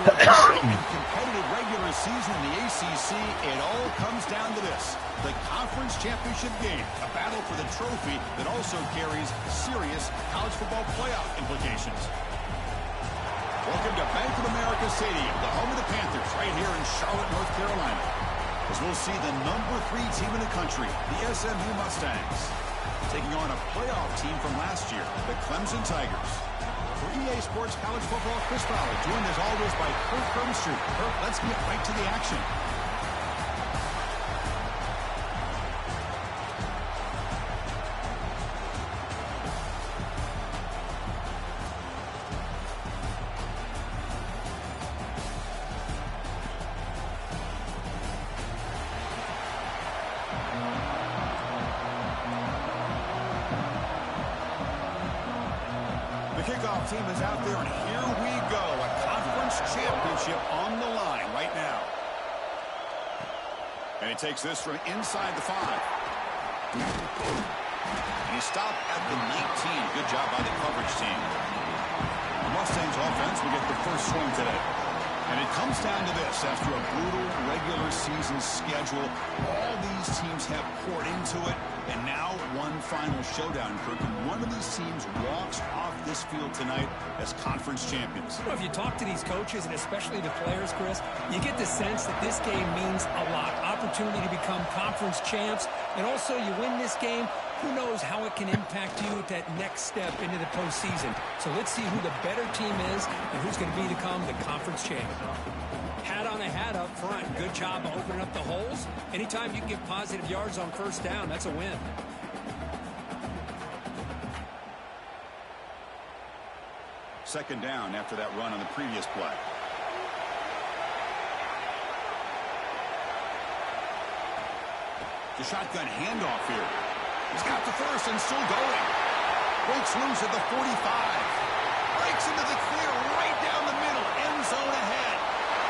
Competitive regular season in the ACC, it all comes down to this. The conference championship game, a battle for the trophy that also carries serious college football playoff implications. Welcome to Bank of America Stadium, the home of the Panthers, right here in Charlotte, North Carolina. As we'll see the #3 team in the country, the SMU Mustangs, taking on a playoff team from last year, the Clemson Tigers. For EA Sports College Football, Chris Fowler, joined as always by Kirk Herbstreit. Kirk, let's get right to the action. Kickoff team is out there, and here we go. A conference championship on the line right now. And he takes this from inside the 5. And he stopped at the 19. Good job by the coverage team. The Mustangs offense will get the first swing today. And it comes down to this. After a brutal regular season schedule, all these teams have poured into it. And now one final showdown, Kirk. And one of these teams walks off this field tonight as conference champions. Well, if you talk to these coaches, and especially the players, Chris, you get the sense that this game means a lot. Opportunity to become conference champs. And also, you win this game, who knows how it can impact you at that next step into the postseason. So let's see who the better team is and who's going to become the conference champion. Hat on a hat up front. Good job of opening up the holes. Anytime you can get positive yards on first down, that's a win. Second down after that run on the previous play. The shotgun handoff here. He's got the first and still going. Breaks loose at the 45. Breaks into the clear right down the middle. End zone ahead.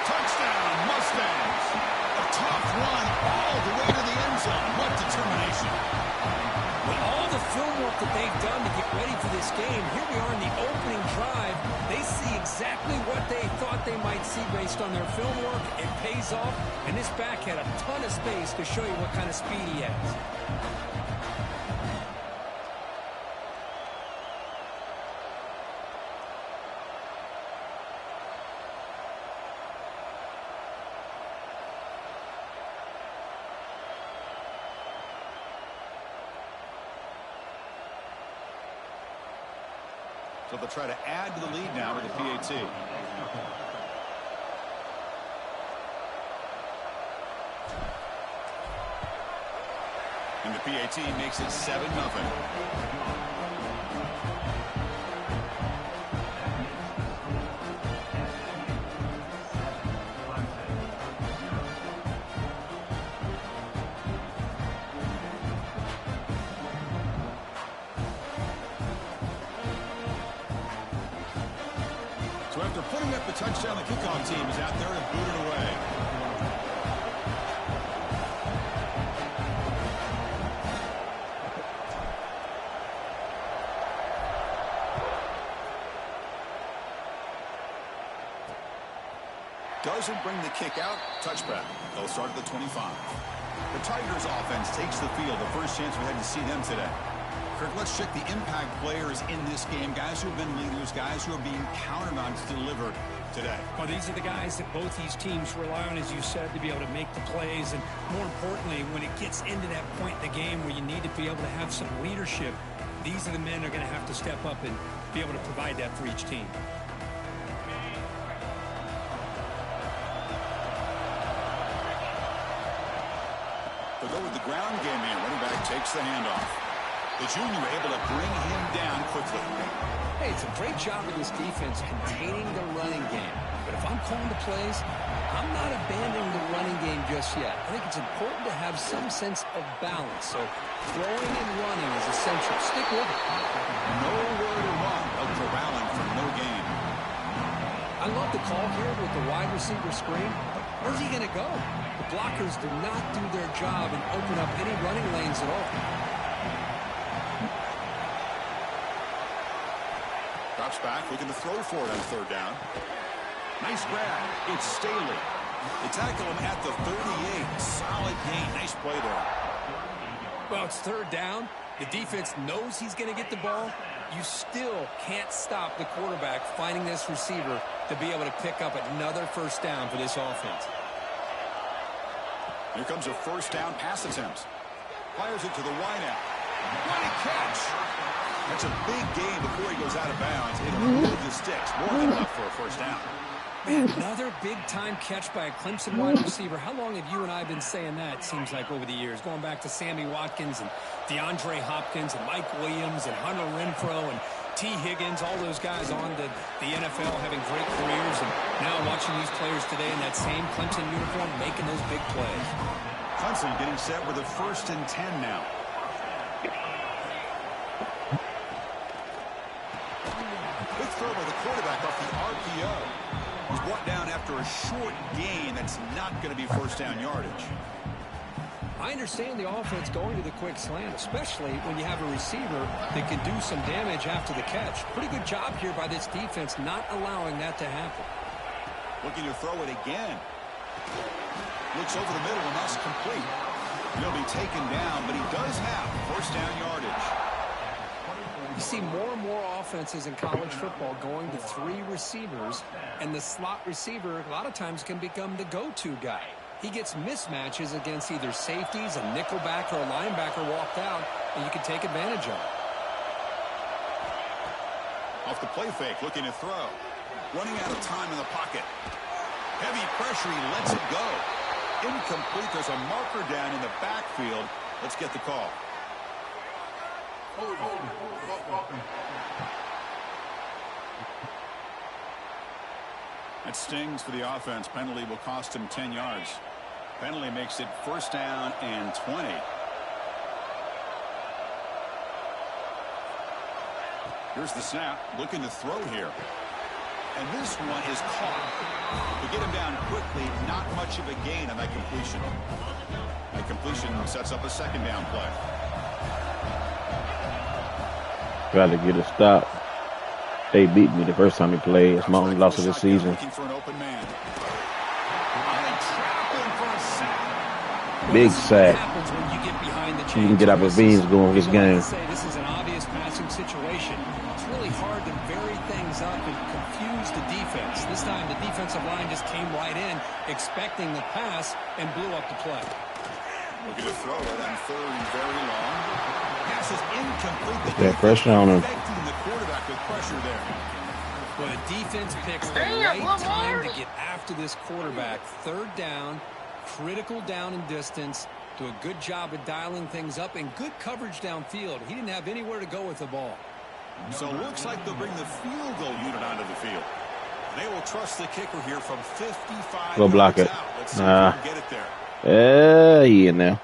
Touchdown, Mustangs. A tough run all the way to the end zone. What determination. With all the film work that they've done to get ready for this game, here we are in the opening drive. They see exactly what they thought they might see based on their film work. It pays off, and this back had a ton of space to show you what kind of speed he has. So they'll try to add to the lead now with the PAT. And the PAT makes it 7-0. So after putting up the touchdown, the kickoff team is out there to boot it away. Doesn't bring the kick out. Touchback. They'll start at the 25. The Tigers offense takes the field. The first chance we had to see them today. Kirk, let's check the impact players in this game. Guys who have been leaders, guys who are being counted on to deliver today. Well, these are the guys that both these teams rely on, as you said, to be able to make the plays. And more importantly, when it gets into that point in the game where you need to be able to have some leadership, these are the men who are going to have to step up and be able to provide that for each team. They'll go with the ground game here. Running back takes the handoff. The junior able to bring him down quickly. Hey, it's a great job of this defense containing the running game. But if I'm calling the plays, I'm not abandoning the running game just yet. I think it's important to have some sense of balance. So throwing and running is essential. Stick with it. Nowhere to run. Out corralling for no gain. I love the call here with the wide receiver screen. Where's he going to go? The blockers do not do their job and open up any running lanes at all. Drops back, looking to throw for it on third down. Nice grab. It's Staley. They tackle him at the 38. Solid gain. Nice play there. Well, it's third down. The defense knows he's going to get the ball. You still can't stop the quarterback finding this receiver to be able to pick up another first down for this offense. Here comes a first down pass attempt. Fires it to the wideout. What a catch! That's a big gain before he goes out of bounds. It'll move the sticks. More than enough for a first down. Man, another big-time catch by a Clemson wide receiver. How long have you and I been saying that, it seems like, over the years? Going back to Sammy Watkins and DeAndre Hopkins and Mike Williams and Hunter Renfrow and T. Higgins, all those guys on the NFL having great careers. And now watching these players today in that same Clemson uniform making those big plays. Clemson getting set with a 1st and 10 now. Quick throw by the quarterback off the RPO. He's brought down after a short gain. That's not going to be first down yardage. I understand the offense going to the quick slant, especially when you have a receiver that can do some damage after the catch. Pretty good job here by this defense not allowing that to happen. Looking to throw it again. Looks over the middle and that's complete. He'll be taken down, but he does have first down yardage. You see more and more offenses in college football going to 3 receivers, and the slot receiver a lot of times can become the go-to guy. He gets mismatches against either safeties, a nickelback, or a linebacker walked out, and you can take advantage of it. Off the play fake, looking to throw. Running out of time in the pocket. Heavy pressure, he lets it go. Incomplete, there's a marker down in the backfield. Let's get the call. That stings for the offense. Penalty will cost him 10 yards. Penalty makes it first down and 20. Here's the snap. Looking to throw here. And this one is caught. To get him down quickly, not much of a gain on that completion. That completion sets up a second down play. Try to get a stop. They beat me the first time he played. It's my only loss of the season. Big sack. You can get our ravines going this game. This is an obvious passing situation. It's really hard to vary things up and confuse the defense. This time the defensive line just came right in, expecting the pass, and blew up the play. Looking to throw it on third and very long. Pass is incomplete. Yeah, pressure on him. The quarterback with pressure there. Well, the defense picks the right time to get after this quarterback. Third down, critical down and distance. Do a good job of dialing things up and good coverage downfield. He didn't have anywhere to go with the ball. So it looks like they'll bring the field goal unit onto the field. They will trust the kicker here from 55 Go block it. out. Let's see if we can get it there. He in there.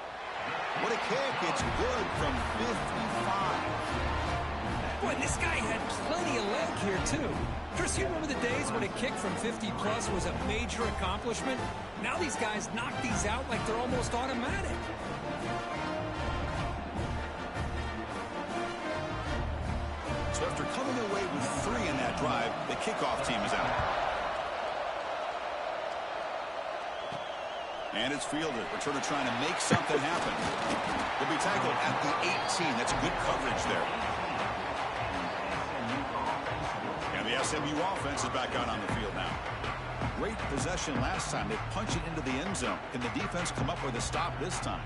What a kick. It's good from 55. Boy, this guy had plenty of leg here, too. Chris, you remember the days when a kick from 50-plus was a major accomplishment? Now these guys knock these out like they're almost automatic. So after coming away with 3 in that drive, the kickoff team is out. And it's fielded. Returner trying to make something happen. He'll be tackled at the 18. That's good coverage there. And the SMU offense is back out on the field now. Great possession last time. They punch it into the end zone. Can the defense come up with a stop this time?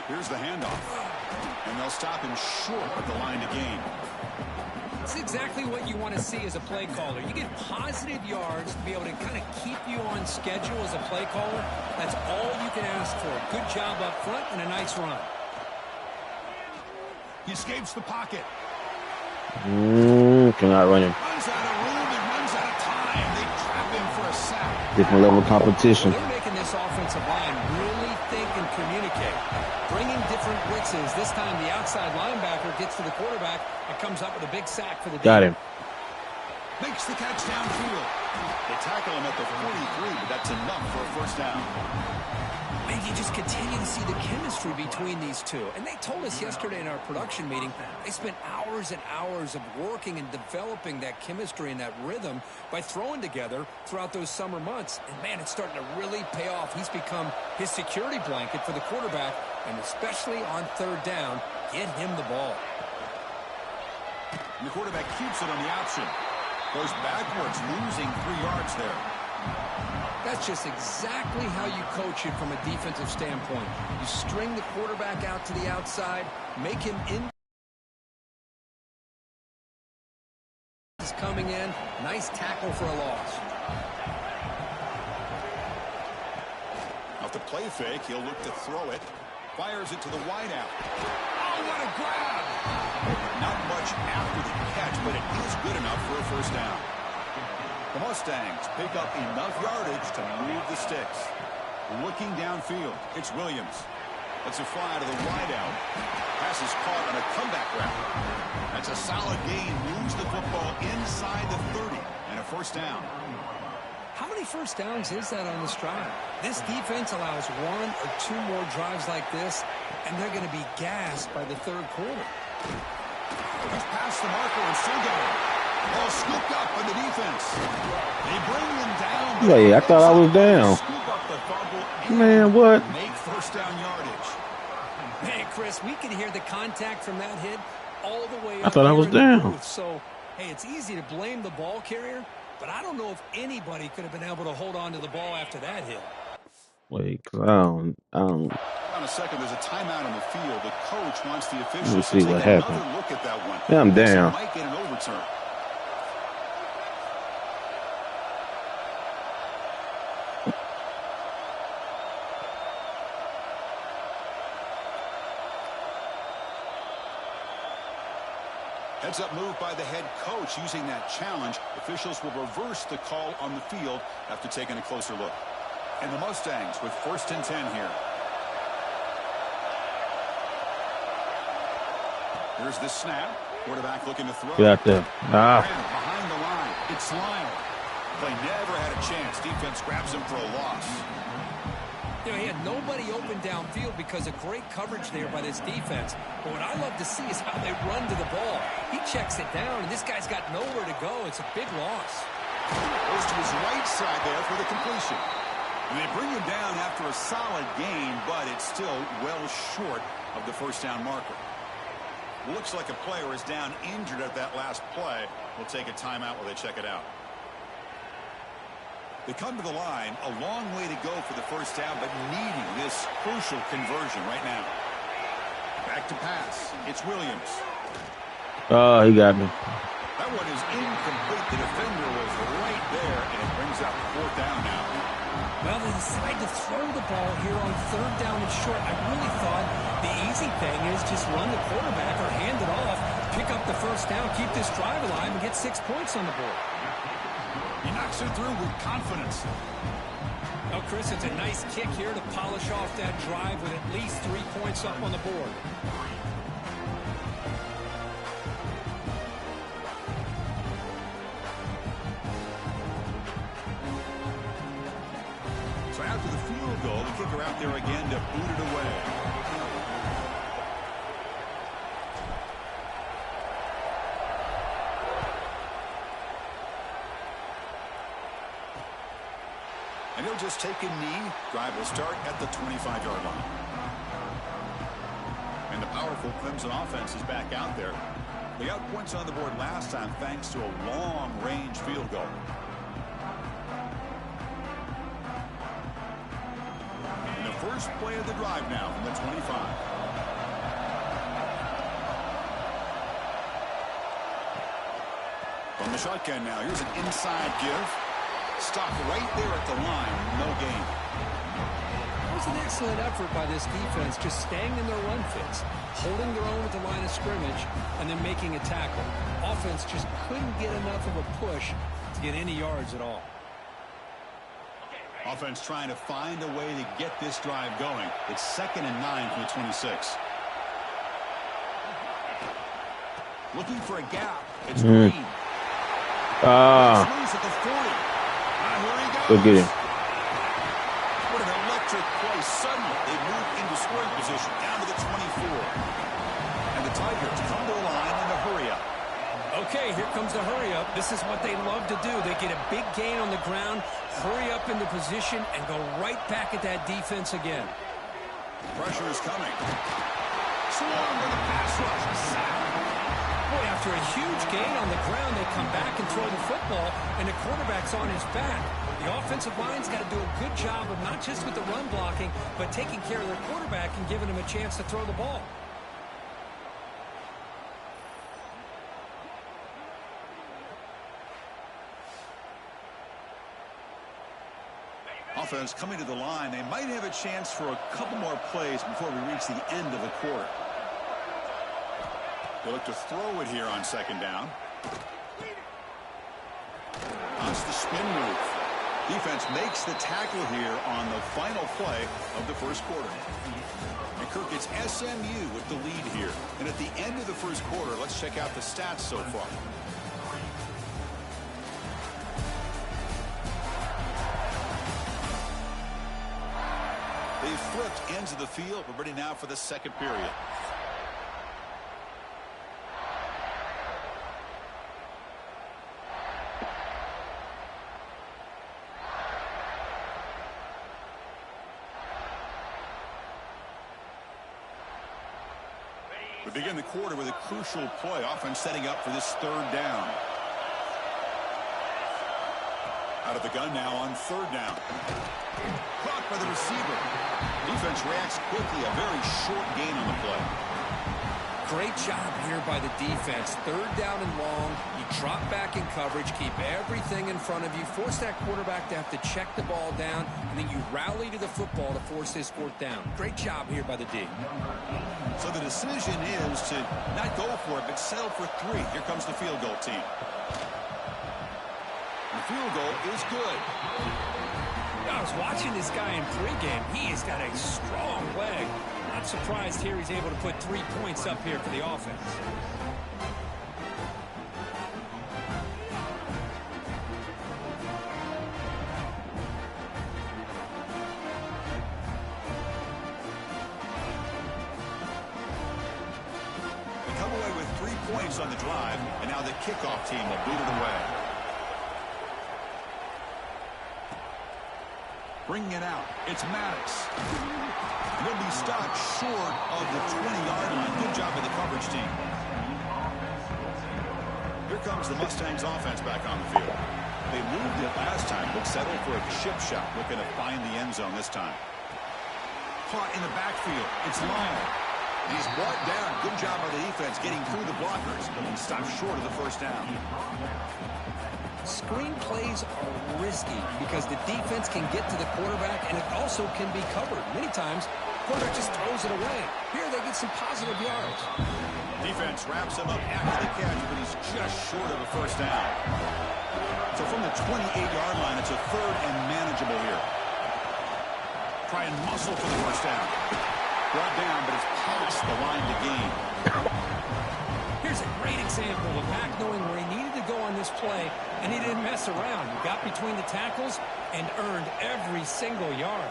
Here's the handoff. And they'll stop him short at the line to gain. That's exactly what you want to see as a play caller. You get positive yards to be able to kind of keep you on schedule as a play caller. That's all you can ask for. Good job up front and a nice run. He escapes the pocket. Cannot run him. Runs out of room and runs out of time. They trap him for a sack. Different level of competition. They're making this offensive line really think and communicate. Bringing different blitzes. This time the outside linebacker gets to the quarterback and comes up with a big sack for the Got him. Makes the catch downfield. They tackle him at the 43, but that's enough for a first down. And you just continue to see the chemistry between these two. And they told us yesterday in our production meeting, they spent hours and hours of working and developing that chemistry and that rhythm by throwing together throughout those summer months. And, man, it's starting to really pay off. He's become his security blanket for the quarterback, and especially on third down, get him the ball. And the quarterback keeps it on the option. Goes backwards, losing 3 yards there. That's just exactly how you coach it from a defensive standpoint. You string the quarterback out to the outside, make him in. He's coming in. Nice tackle for a loss. Off the play fake, he'll look to throw it. Fires it to the wideout. Oh, what a grab! Not much after the catch, but it is good enough for a first down. The Mustangs pick up enough yardage to move the sticks. Looking downfield, it's Williams. That's a fly to the wideout. Pass is caught on a comeback route. That's a solid gain. Moves the football inside the 30 and a first down. How many first downs is that on this drive? This defense allows 1 or 2 more drives like this, and they're going to be gassed by the third quarter. He's past the marker and still got it. Ball scooped up by the defense. They bring them down. Wait, I thought I was down. Scoop up the fumble. Man, what? Make first down yardage. Hey, Chris, we can hear the contact from that hit all the way up. I thought I was here in the down. booth. So, hey, it's easy to blame the ball carrier, but I don't know if anybody could have been able to hold on to the ball after that hit. Wait, cause I don't. Hold on a second. There's a timeout on the field. The coach wants the officials Let's see to take what another happened. look at that one. Yeah, I'm down. Might get an overturn. Heads-up move by the head coach using that challenge. Officials will reverse the call on the field after taking a closer look. And the Mustangs with 1st and 10 here. Here's the snap. Quarterback looking to throw. Get out there. Ah. Behind the line. It's Lyle. Play never had a chance. Defense grabs him for a loss. You know, he had nobody open downfield because of great coverage there by this defense. But what I love to see is how they run to the ball. He checks it down, and this guy's got nowhere to go. It's a big loss. Goes to his right side there for the completion. And they bring him down after a solid gain, but it's still well short of the first down marker. Looks like a player is down injured at that last play. We'll take a timeout while they check it out. They come to the line, a long way to go for the first down, but needing this crucial conversion right now. Back to pass. It's Williams. Oh, he got me. That one is incomplete. The defender was right there, and it brings up 4th down now. Well, they decide to throw the ball here on 3rd down and short. I really thought the easy thing is just run the quarterback or hand it off, pick up the first down, keep this drive alive, and get 6 points on the board. He knocks it through with confidence. Well, Chris, it's a nice kick here to polish off that drive with at least 3 points up on the board. So after the field goal, the kicker out there again to boot it away. And he'll just take a knee. Drive will start at the 25-yard line. And the powerful Clemson offense is back out there. They got points on the board last time thanks to a long-range field goal. And the first play of the drive now from the 25. From the shotgun now, here's an inside give. Stop right there at the line. No gain. It was an excellent effort by this defense, just staying in their run fits, holding their own at the line of scrimmage, and then making a tackle. Offense just couldn't get enough of a push to get any yards at all. Offense trying to find a way to get this drive going. It's 2nd and 9 from the 26. Looking for a gap. It's Green. Ah. Loose at the 40. Here he goes. Go get him. What an electric play, suddenly they move into scoring position down to the 24. And the Tigers come to the line in a hurry-up. Okay, here comes the hurry-up. This is what they love to do. They get a big gain on the ground, hurry up into position, and go right back at that defense again. Pressure is coming. Swarm with a pass rush. Sack. Boy, after a huge gain on the ground, they come back and throw the football, and the quarterback's on his back. The offensive line's got to do a good job of not just with the run blocking, but taking care of their quarterback and giving him a chance to throw the ball. Offense coming to the line. They might have a chance for a couple more plays before we reach the end of the quarter. They look to throw it here on second down. That's the spin move. Defense makes the tackle here on the final play of the first quarter. And Kirk, it's SMU with the lead here. And at the end of the first quarter, let's check out the stats so far. They've flipped ends of the field. We're ready now for the second period. We begin the quarter with a crucial play. Offense setting up for this third down. Out of the gun now on third down. Caught by the receiver. Defense reacts quickly. A very short gain on the play. Great job here by the defense. Third down and long. You drop back in coverage, keep everything in front of you, force that quarterback to have to check the ball down, and then you rally to the football to force this fourth down. Great job here by the D. So the decision is to not go for it, but settle for 3. Here comes the field goal team. The field goal is good. I was watching this guy in pregame. He has got a strong leg. Not surprised here he's able to put 3 points up here for the offense. They come away with 3 points on the drive, and now the kickoff team will boot it away. Bringing it out, it's Maddox. He'll be stopped short of the 20-yard line. Good job by the coverage team. Here comes the Mustangs offense back on the field. They moved it last time, but settled for a chip shot, looking to find the end zone this time. Caught in the backfield, it's Lyle. He's brought down. Good job by the defense getting through the blockers, but he stopped short of the first down. Screen plays are risky because the defense can get to the quarterback, and it also can be covered. Many times, quarterback just throws it away. Here they get some positive yards. Defense wraps him up after the catch, but he's just short of a first down. So from the 28-yard line, it's a third and manageable here. Try and muscle for the first down. Brought down, but it's past the line to gain. Here's a great example of back knowing where he needed to go on this play, and he didn't mess around. He got between the tackles and earned every single yard.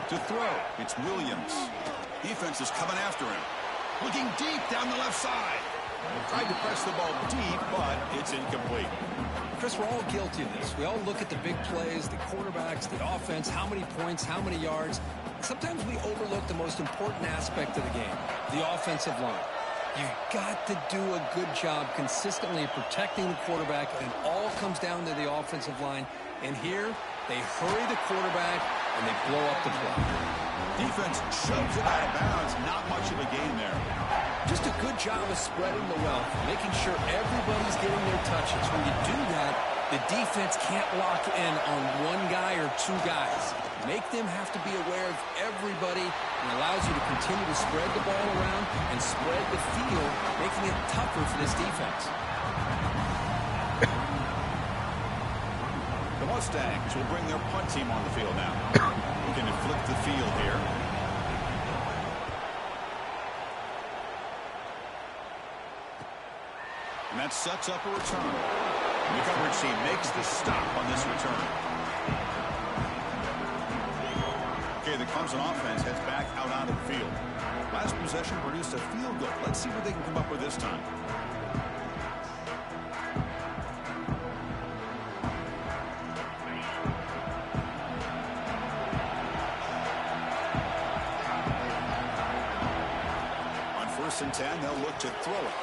To throw, it's Williams. Defense is coming after him. Looking deep down the left side. Tried to press the ball deep, but it's incomplete. Chris, we're all guilty of this. We all look at the big plays, the quarterbacks, the offense, how many points, how many yards. Sometimes we overlook the most important aspect of the game, the offensive line. You've got to do a good job consistently protecting the quarterback, and it all comes down to the offensive line. And here, they hurry the quarterback, and they blow up the play. Defense shoves it out of bounds. Not much of a gain there. Just a good job of spreading the wealth, making sure everybody's getting their touches. When you do that, the defense can't lock in on one guy or 2 guys. Make them have to be aware of everybody, and allows you to continue to spread the ball around and spread the field, making it tougher for this defense. The Mustangs will bring their punt team on the field now. Looking to flip the field here. And that sets up a return. The coverage team makes the stop on this return. Okay, the Clemson offense heads back out onto the field. Last possession produced a field goal. Let's see what they can come up with this time. On 1st and 10, they'll look to throw it.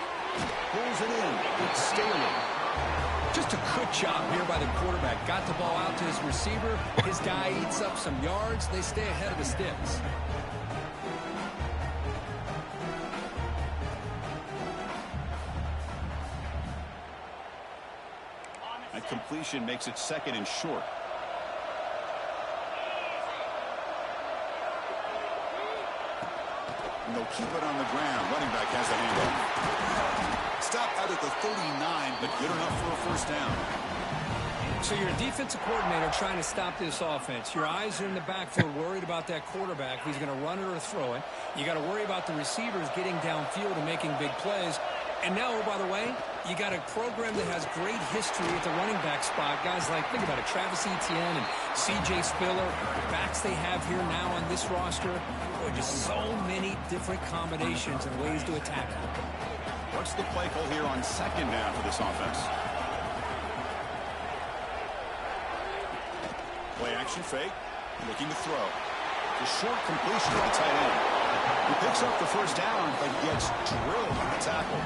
Pulls it in. It's Staley. Just a good job here by the quarterback. Got the ball out to his receiver. His guy eats up some yards. They stay ahead of the sticks. That completion makes it 2nd and short. And they'll keep it on the ground. Running back has the handoff. Stop out at the 39, but good enough for a 1st down. So you're a defensive coordinator trying to stop this offense. Your eyes are in the backfield worried about that quarterback. He's going to run it or throw it. You got to worry about the receivers getting downfield and making big plays. And now, oh, by the way, you got a program that has great history at the running back spot. Guys like, think about it, Travis Etienne and C.J. Spiller, the backs they have here now on this roster. Boy, just so many different combinations and ways to attack them. What's the play call here on 2nd down for this offense? Play action fake, looking to throw. The short completion to the tight end. He picks up the 1st down, but gets drilled on the tackle.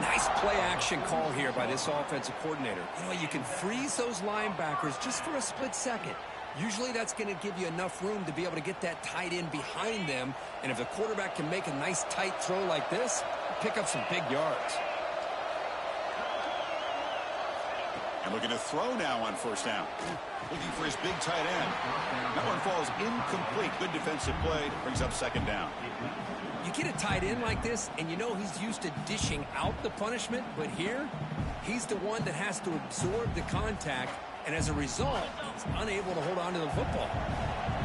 Nice play action call here by this offensive coordinator. You know, you can freeze those linebackers just for a split second. Usually that's going to give you enough room to be able to get that tight end behind them. And if the quarterback can make a nice tight throw like this, pick up some big yards. And looking to throw now on 1st down. Looking for his big tight end. That one falls incomplete. Good defensive play. Brings up 2nd down. You get a tight end like this, and you know he's used to dishing out the punishment. But here, he's the one that has to absorb the contact. And as a result, he's unable to hold on to the football.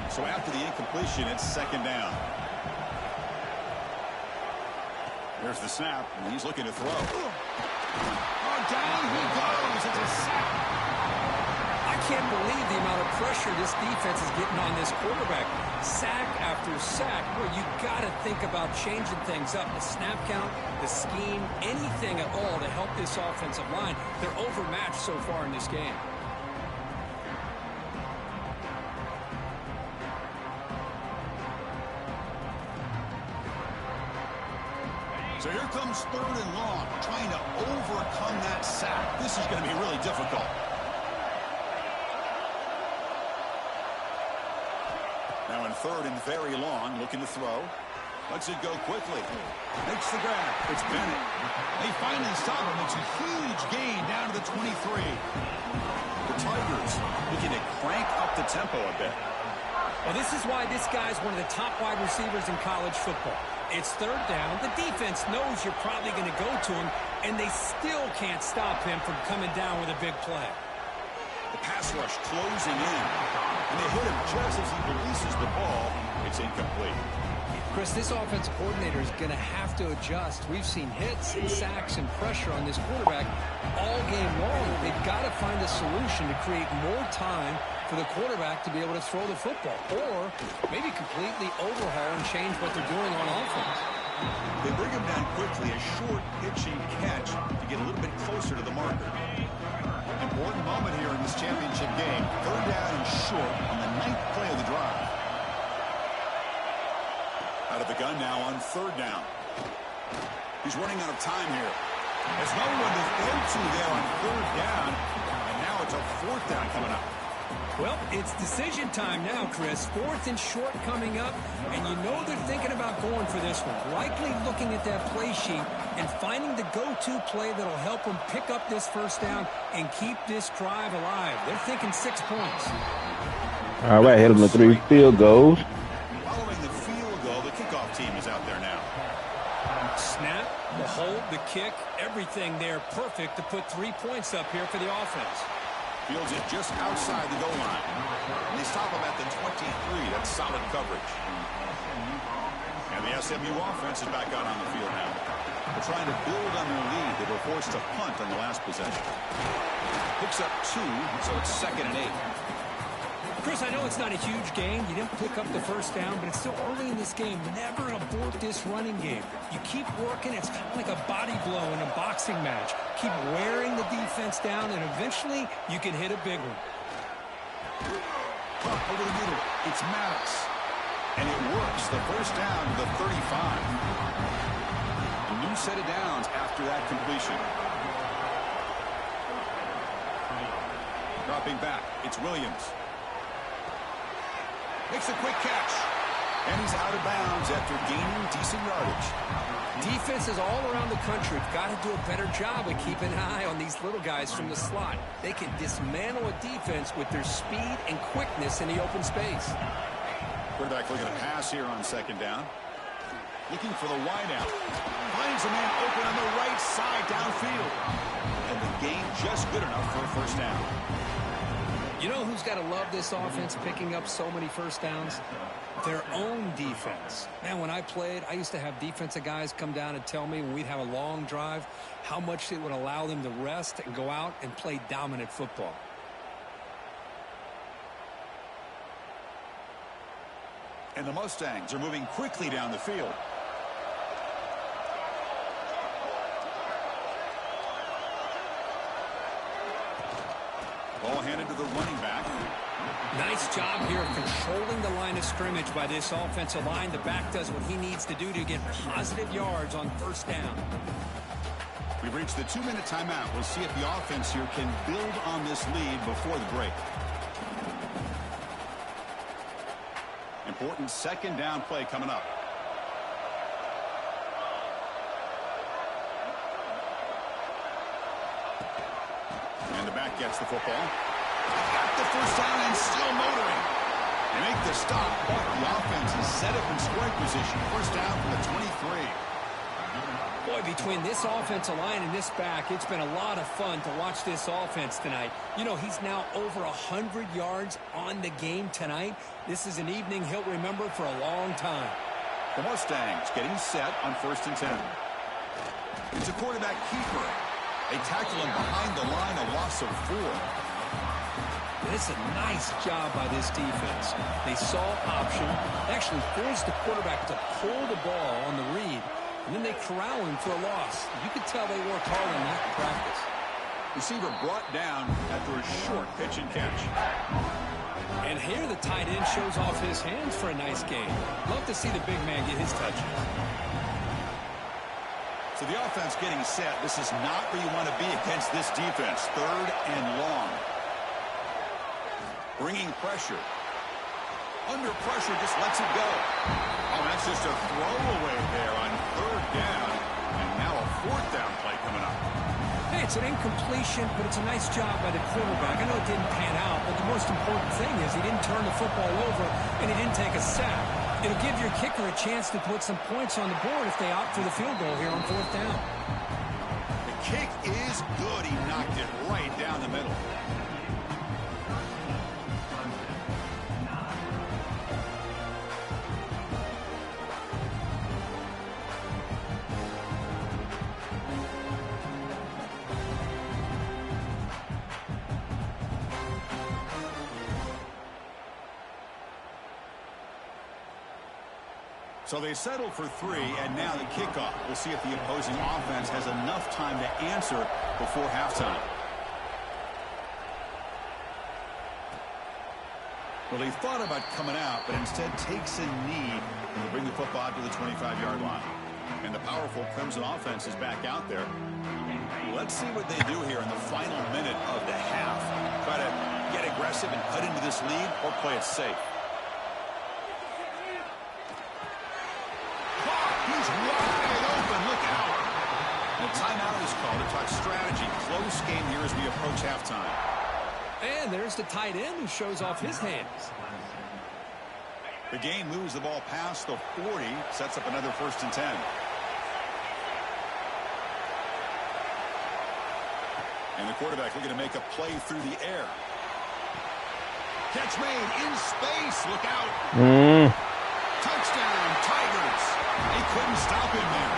So after the incompletion, it's 2nd down. There's the snap, and he's looking to throw. Oh, down he goes. It's a sack. I can't believe the amount of pressure this defense is getting on this quarterback. Sack after sack. Well, you got to think about changing things up. The snap count, the scheme, anything at all to help this offensive line. They're overmatched so far in this game. So here comes 3rd and long, trying to overcome that sack. This is going to be really difficult. Now in 3rd and very long, looking to throw. Lets it go quickly. Makes the grab. It's Bennett. They finally stop him. It's a huge gain down to the 23. The Tigers looking to crank up the tempo a bit. Well, this is why this guy's one of the top wide receivers in college football. It's 3rd down. The defense knows you're probably going to go to him, and they still can't stop him from coming down with a big play. The pass rush closing in, and they hit him just as he releases the ball. It's incomplete. Chris, this offensive coordinator is going to have to adjust. We've seen hits and sacks and pressure on this quarterback all game long. They've got to find a solution to create more time for the quarterback to be able to throw the football, or maybe completely overhaul and change what they're doing on offense. They bring him down quickly, a short pitching catch to get a little bit closer to the marker. Important moment here in this championship game. 3rd down and short on the 9th play of the drive. Out of the gun now on 3rd down. He's running out of time here. There's no one to throw to there on 3rd down, and now it's a 4th down coming up. Well, it's decision time now, Chris. 4th and short coming up, and you know they're thinking about going for this one. Likely looking at that play sheet and finding the go-to play that'll help them pick up this 1st down and keep this drive alive. They're thinking 6 points. All right, hit them with 3 field goals. Following the field goal, the kickoff team is out there now. Snap, the hold, the kick, everything there perfect to put 3 points up here for the offense. Fields it just outside the goal line. And they stop him at the 23. That's solid coverage. And the SMU offense is back out on the field now. They're trying to build on their lead. They were forced to punt on the last possession. Picks up 2, so it's 2nd and 8. Chris, I know it's not a huge gain. You didn't pick up the first down, but it's still early in this game. Never abort this running game. You keep working. It's kind of like a body blow in a boxing match. Keep wearing the defense down, and eventually you can hit a big one. Over the middle. It's Maddox. And it works. The first down to the 35. A new set of downs after that completion. Dropping back. It's Williams. Makes a quick catch. And he's out of bounds after gaining decent yardage. Defenses all around the country have got to do a better job of keeping an eye on these little guys from the slot. They can dismantle a defense with their speed and quickness in the open space. Quarterback looking to pass here on 2nd down. Looking for the wideout. Finds a man open on the right side downfield. And the gain just good enough for a first down. You know who's got to love this offense picking up so many first downs? Their own defense. Man, when I played, I used to have defensive guys come down and tell me when we'd have a long drive how much it would allow them to rest and go out and play dominant football. And the Mustangs are moving quickly down the field. Ball handed to the running back. Nice job here of controlling the line of scrimmage by this offensive line. The back does what he needs to do to get positive yards on first down. We've reached the 2-minute timeout. We'll see if the offense here can build on this lead before the break. Important 2nd down play coming up. And the back gets the football. Got the first down and still motoring. They make the stop, but the offense is set up in scoring position. First down from the 23. Boy, between this offensive line and this back, it's been a lot of fun to watch this offense tonight. You know, he's now over 100 yards on the game tonight. This is an evening he'll remember for a long time. The Mustangs getting set on 1st and 10. It's a quarterback keeper. They tackle him behind the line, a loss of 4. It's a nice job by this defense. They saw option, actually forced the quarterback to pull the ball on the read, and then they corral him for a loss. You could tell they worked hard on that in practice. Receiver brought down after a short pitch and catch. And here the tight end shows off his hands for a nice game. Love to see the big man get his touches. So the offense getting set. This is not where you want to be against this defense. 3rd and long. Bringing pressure. Under pressure, just lets it go. Oh, that's just a throwaway there on 3rd down. And now a 4th down play coming up. Hey, it's an incompletion, but it's a nice job by the quarterback. I know it didn't pan out, but the most important thing is he didn't turn the football over and he didn't take a sack. It'll give your kicker a chance to put some points on the board if they opt for the field goal here on 4th down. The kick is good. He knocked it right down the middle. So they settle for 3, and now the kickoff. We'll see if the opposing offense has enough time to answer before halftime. Well, he thought about coming out, but instead takes a knee to bring the football to the 25-yard line. And the powerful Clemson offense is back out there. Let's see what they do here in the final minute of the half. Try to get aggressive and cut into this lead, or play it safe. He's wide open. Look out. And a timeout is called to talk strategy. Close game here as we approach halftime. And there's the tight end who shows off his hands. The game moves the ball past the 40. Sets up another 1st and 10. And the quarterback looking to make a play through the air. Catch made in space. Look out. Touchdown. Touchdown, Tigers. They couldn't stop him there.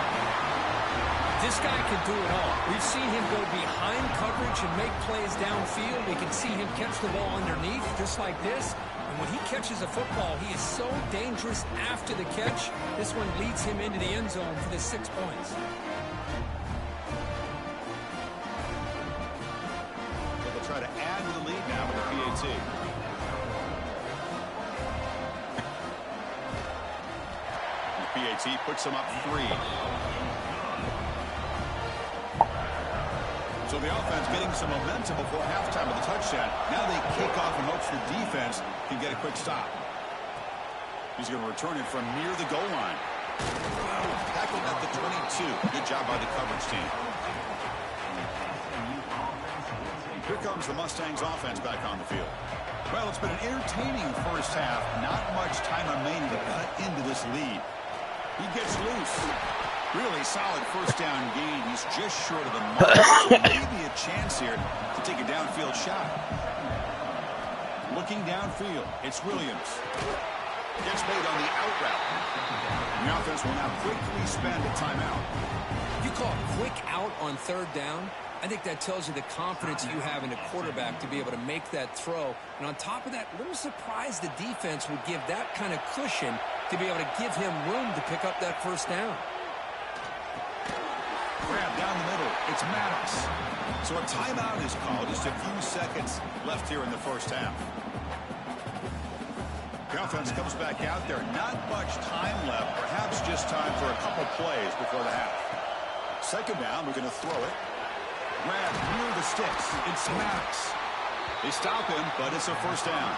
This guy can do it all. We've seen him go behind coverage and make plays downfield. We can see him catch the ball underneath, just like this. And when he catches a football, he is so dangerous after the catch. This one leads him into the end zone for the 6 points. They'll try to add to the lead now with the PAT. The PAT puts them up 3. So the offense getting some momentum before halftime with the touchdown. Now they kick off in hopes the defense can get a quick stop. He's going to return it from near the goal line. Tackled at the 22. Good job by the coverage team. Here comes the Mustangs offense back on the field. Well, it's been an entertaining first half. Not much time remaining to cut into this lead. He gets loose. Really solid first down gain. He's just short of the mark. So maybe a chance here to take a downfield shot. Looking downfield, it's Williams. Gets made on the out route. The offense will now quickly spend a timeout. You call a quick out on third down? I think that tells you the confidence you have in a quarterback to be able to make that throw. And on top of that, a little surprised the defense would give that kind of cushion to be able to give him room to pick up that first down. Grab down the middle. It's Maddox. So a timeout is called. Just a few seconds left here in the first half. The offense comes back out there. Not much time left. Perhaps just time for a couple plays before the half. Second down. We're going to throw it. Grab near the sticks. It's Maddox. They stop him, but it's a first down.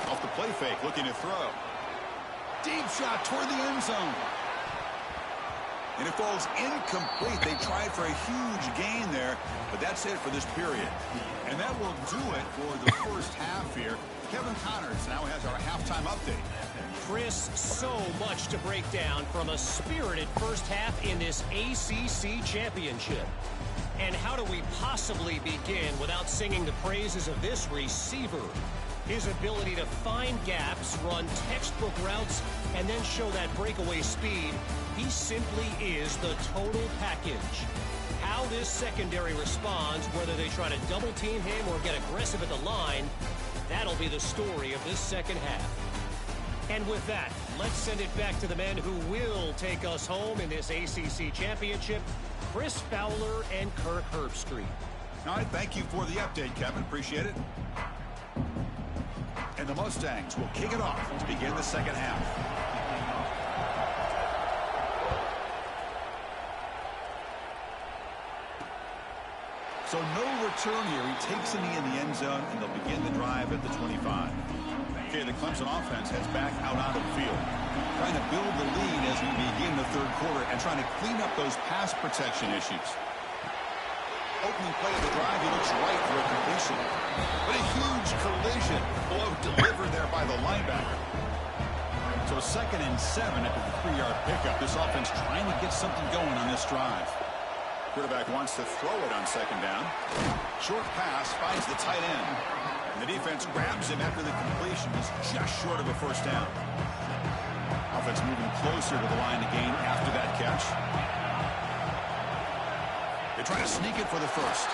Off the play fake, looking to throw. Deep shot toward the end zone. And it falls incomplete. They tried for a huge gain there, but that's it for this period. And that will do it for the first half here. Kevin Connors now has our halftime update. Chris, so much to break down from a spirited first half in this ACC championship. And how do we possibly begin without singing the praises of this receiver? His ability to find gaps, run textbook routes, and then show that breakaway speed. He simply is the total package. How this secondary responds, whether they try to double team him or get aggressive at the line, that'll be the story of this second half. And with that, let's send it back to the men who will take us home in this ACC championship, Chris Fowler and Kirk Herbstreit. All right, thank you for the update, Kevin. Appreciate it. And the Mustangs will kick it off to begin the second half. So no return here. He takes a knee in the end zone, and they'll begin the drive at the 25. Okay, the Clemson offense heads back out onto the field, trying to build the lead as we begin the third quarter and trying to clean up those pass protection issues. Opening play of the drive, he looks right for a completion. But a huge collision blow delivered there by the linebacker. So 2nd and 7 after the 3-yard pickup. This offense trying to get something going on this drive. Quarterback wants to throw it on 2nd down. Short pass finds the tight end. And the defense grabs him after the completion. Is just short of a first down. Offense moving closer to the line to gain after that catch. They try to sneak it for the first.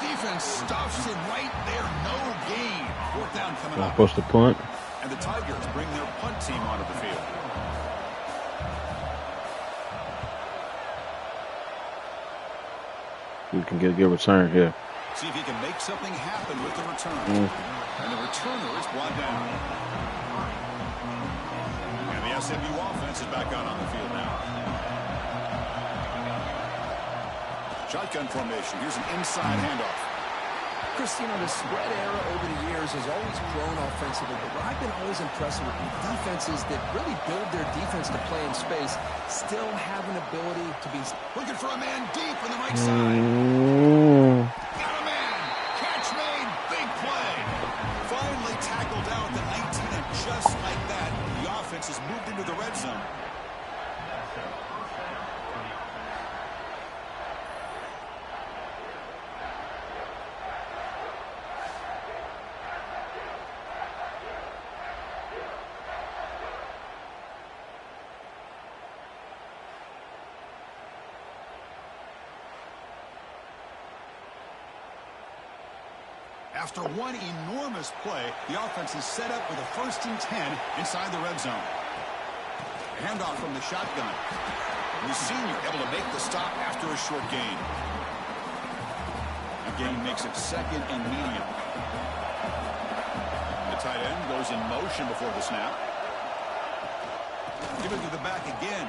Defense stuffs him right there. No gain. 4th down coming up. Supposed to punt. And the Tigers bring their punt team onto the field. You can get a good return here. See if he can make something happen with the return. And the returner is brought down. And the SMU offense is back out on the field now. Shotgun formation. Here's an inside handoff. Chris, you know, the spread era over the years has always grown offensively, but what I've been always impressed with defenses that really build their defense to play in space still have an ability to be... Looking for a man deep on the right side. Got a man. Catch made. Big play. Finally tackled down at the 19, and just like that, the offense has moved into the red zone. After one enormous play, the offense is set up with a 1st and 10 inside the red zone. Handoff from the shotgun. The senior able to make the stop after a short gain. The gain makes it 2nd and medium. The tight end goes in motion before the snap. Give it to the back again.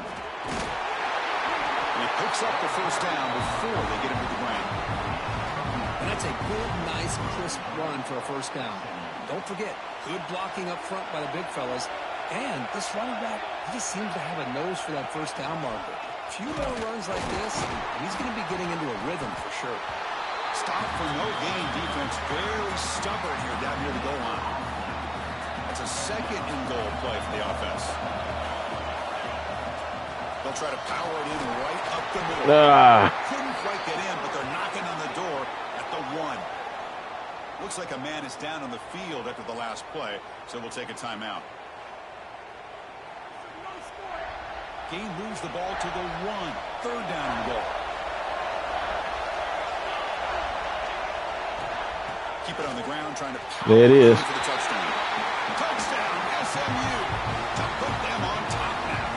And he picks up the 1st down before they get him to the ground. And that's a good, nice, crisp run for a 1st down. Don't forget, good blocking up front by the big fellas. And this running back, he just seems to have a nose for that 1st down marker. A few more runs like this, and he's going to be getting into a rhythm for sure. Stop for no gain defense. Very stubborn here down near the goal line. That's a 2nd and goal play for the offense. They'll try to power it in right up the middle. Couldn't quite get in, but they're knocking on the door at the 1. Looks like a man is down on the field after the last play, so we'll take a timeout. Gain moves the ball to the 1. 3rd down and goal. Keep it on the ground, trying to power there it is. For the touchdown. Touchdown, SMU, to put them on top now.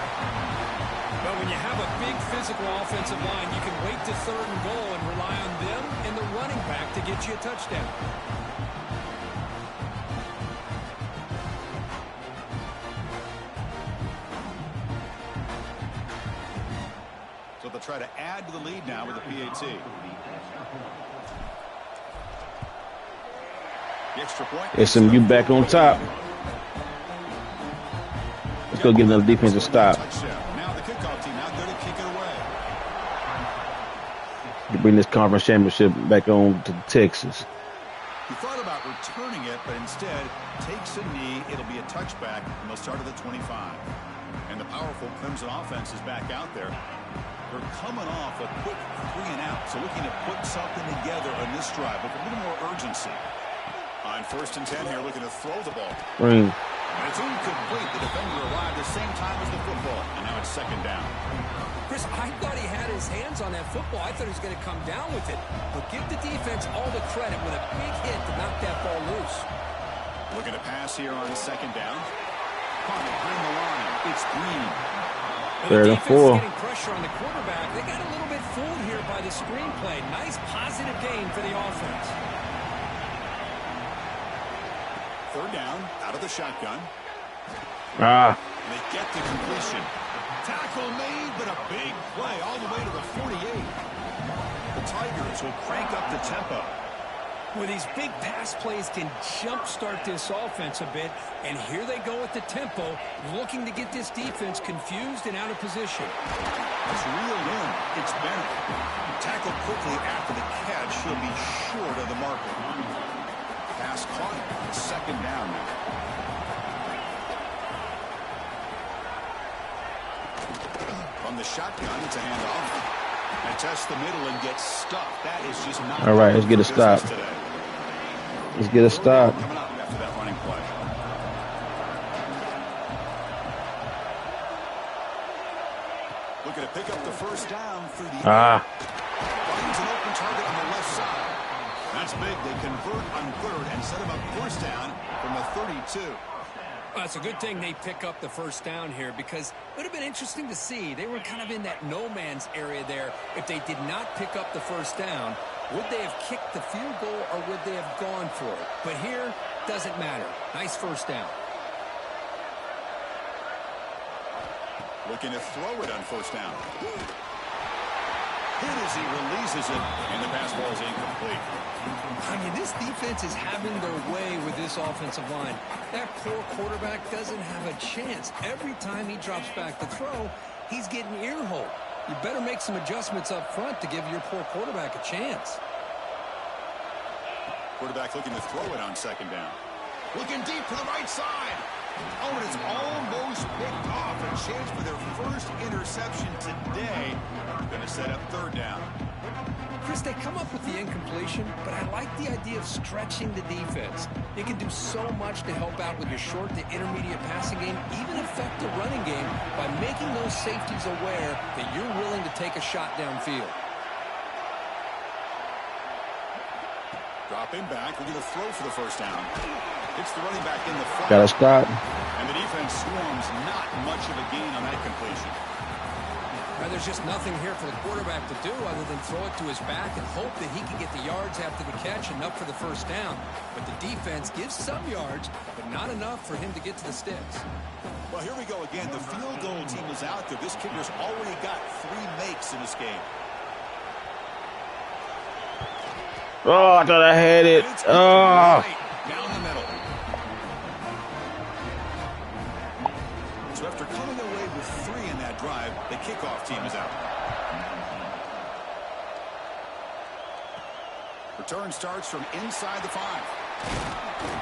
But when you have a big physical offensive line, you can wait to 3rd and goal and rely on them and the running back to get you a touchdown. So they'll try to add to the lead now with the PAT. The extra point. SMU back on top. Let's go get another defensive stop. Now the kickoff team out there to kick it away. To bring this conference championship back on to Texas. He thought about returning it, but instead takes a knee. It'll be a touchback, and they'll start at the 25. And the powerful Clemson offense is back out there. They're coming off a quick 3 and out, so looking to put something together on this drive with a little more urgency. On 1st and 10 here, looking to throw the ball. Bring. And it's incomplete. The defender arrived the same time as the football, and now it's 2nd down. Chris, I thought he had his hands on that football. I thought he was going to come down with it. But give the defense all the credit with a big hit to knock that ball loose. Looking to pass here on 2nd down. Caught it behind the line. It's Green. 3rd and 4. Getting pressure on the quarterback. They got a little bit fooled here by the screenplay. Nice positive gain for the offense. 3rd down, out of the shotgun. Ah. They get the completion. Tackle made, but a big play all the way to the 48. The Tigers will crank up the tempo. Well, these big pass plays can jumpstart this offense a bit, and here they go at the tempo, looking to get this defense confused and out of position. It's reeled in. It's Bennett. Tackled quickly after the catch. He'll be short of the marker. Pass caught. 2nd down now. From the shotgun, it's a handoff. And test the middle and get stuffed. That is just not. All right, let's get a stop. Let's get a stop. Coming up after that running play. Looking to pick up the 1st down through the air. Finds an open target on the left side. That's big. They convert on 3rd and set him up 1st down from the 32. Well, it's a good thing they pick up the 1st down here because it would have been interesting to see. They were kind of in that no man's area there. If they did not pick up the 1st down, would they have kicked the field goal or would they have gone for it? But here, doesn't matter. Nice 1st down. Looking to throw it on 1st down. Hit as he releases it, and the pass ball is incomplete. I mean, this defense is having their way with this offensive line. That poor quarterback doesn't have a chance. Every time he drops back to throw, he's getting ear-holed. You better make some adjustments up front to give your poor quarterback a chance. Quarterback looking to throw it on 2nd down. Looking deep to the right side. Oh, and it's almost picked off. A chance for their 1st interception today. Going to set up 3rd down. Chris, they come up with the incompletion, but I like the idea of stretching the defense. It can do so much to help out with your short to intermediate passing game, even affect the running game by making those safeties aware that you're willing to take a shot downfield. Dropping back, looking to throw for the first down. It's the running back in the flat. Gotta stop. And the defense swarms, not much of a gain on that completion. Now, there's just nothing here for the quarterback to do other than throw it to his back and hope that he can get the yards after the catch, enough for the first down. But the defense gives some yards, but not enough for him to get to the sticks. Well, here we go again. The field goal team is out there. This kicker's already got 3 makes in this game. Oh, I thought I had it. Oh. Right down the middle. So after coming away with 3 in that drive, the kickoff team is out. Return starts from inside the 5.